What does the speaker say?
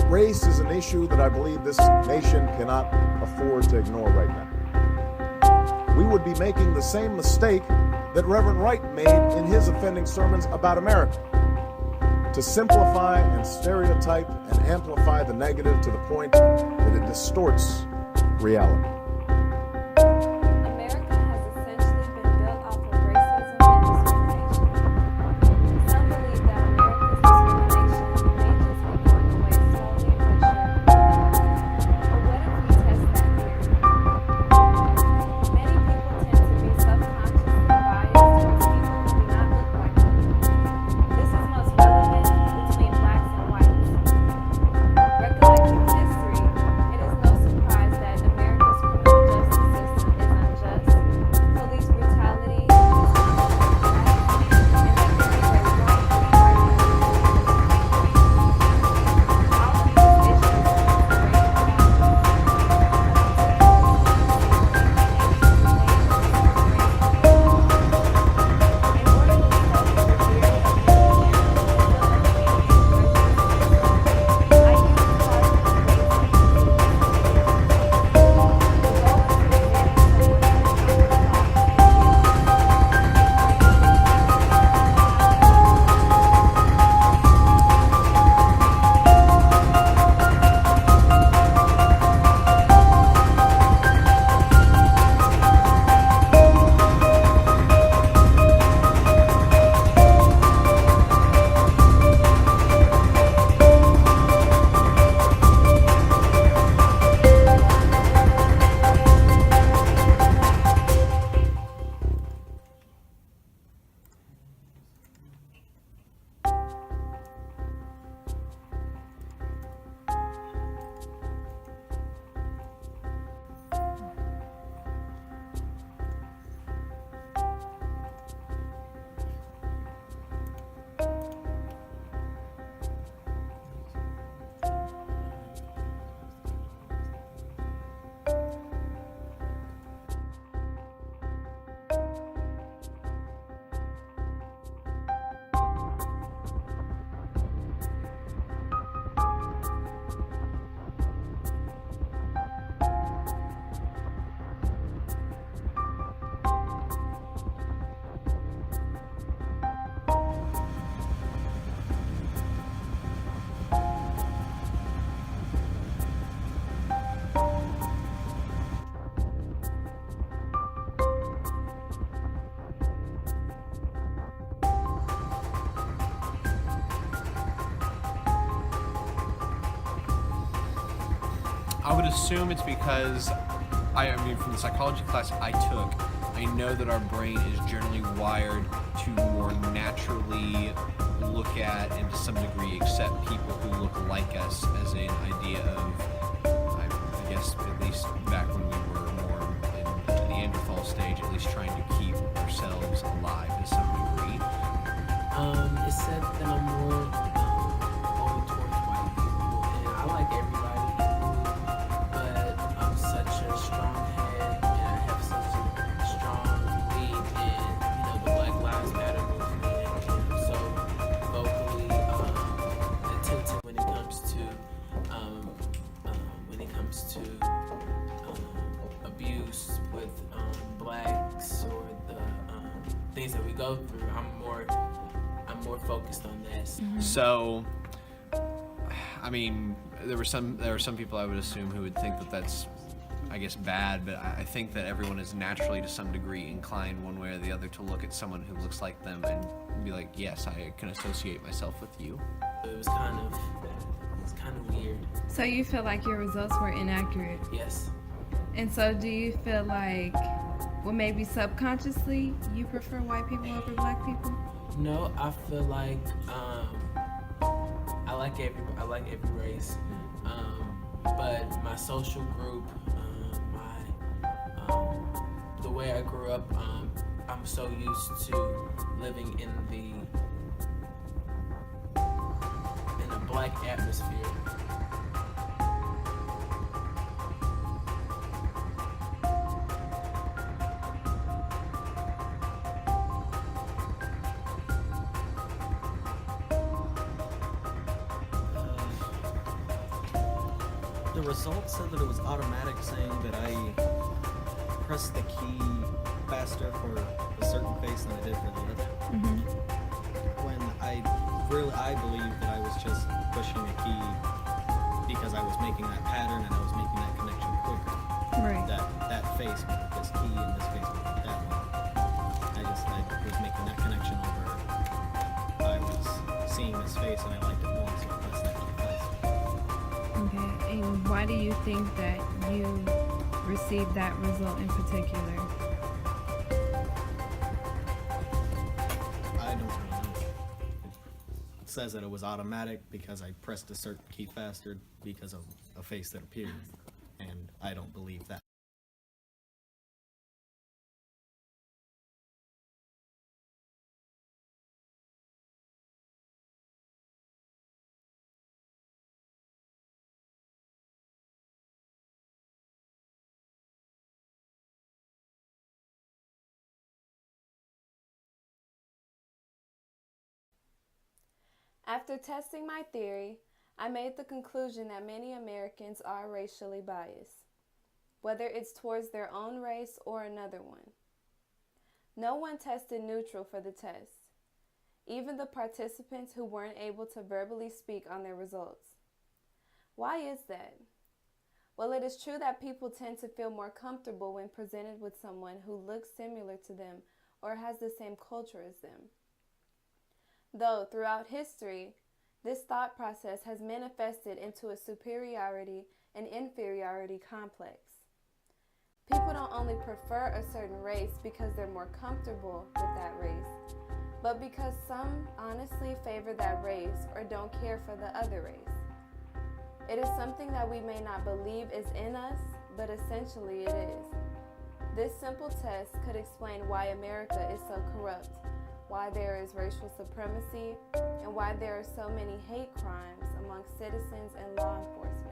race is an issue that I believe this nation cannot afford to ignore right now. We would be making the same mistake that Reverend Wright made in his offending sermons about America, to simplify and stereotype and amplify the negative to the point that it distorts reality. America has essentially been built off of racism and discrimination. Some believe that America's discrimination may just be going away slowly but surely. But what if we test that theory? Many people tend to be subconsciously biased towards people who do not look like them. This is most relevant between blacks and whites. Recollecting history, it is no surprise that America's criminal justice system is unjust, police brutality is unfair, and that there is a right to fight. All of these issues point to racial I would assume it's because, I mean, from the psychology class I took, I know that our brain is generally wired to more naturally look at and to some degree accept people who look like us as an idea of, I guess, at least back when we were more in the Neanderthal stage, at least trying to keep ourselves alive to some degree. It said that I'm more going towards white people, and I like everybody equally, but I'm such a strong head, and I have such a strong lead in, the Black Lives Matter movement, and I'm so vocally attentive when it comes to abuse with blacks or the things that we go through. I'm more focused on this. So, I mean, there were some people I would assume who would think that that's, I guess, bad, but I think that everyone is naturally to some degree inclined one way or the other to look at someone who looks like them and be like, yes, I can associate myself with you. It was kind of weird. So you feel like your results were inaccurate? Yes. And so do you feel like, well, maybe subconsciously you prefer white people over black people? No, I feel like I like every race, but my social group, the way I grew up, I'm so used to living in a black atmosphere. the results said that it was automatic, saying that I pressed the key faster for a certain face than I did for the other. When I believe that I was just pushing a key because I was making that pattern and I was making that connection quicker. Right. That face with this key and this face with that one. I was making that connection over. I was seeing this face and I liked it more, so I pressed that key faster. Okay. And why do you think that you received that result in particular? I don't really know. It says that it was automatic because I pressed a certain key faster because of a face that appeared, and I don't believe that. After testing my theory, I made the conclusion that many Americans are racially biased, whether it's towards their own race or another one. No one tested neutral for the test, even the participants who weren't able to verbally speak on their results. Why is that? Well, it is true that people tend to feel more comfortable when presented with someone who looks similar to them or has the same culture as them. Though, throughout history, this thought process has manifested into a superiority and inferiority complex. People don't only prefer a certain race because they're more comfortable with that race, but because some honestly favor that race or don't care for the other race. It is something that we may not believe is in us, but essentially it is. This simple test could explain why America is so corrupt, why there is racial supremacy, and why there are so many hate crimes among citizens and law enforcement.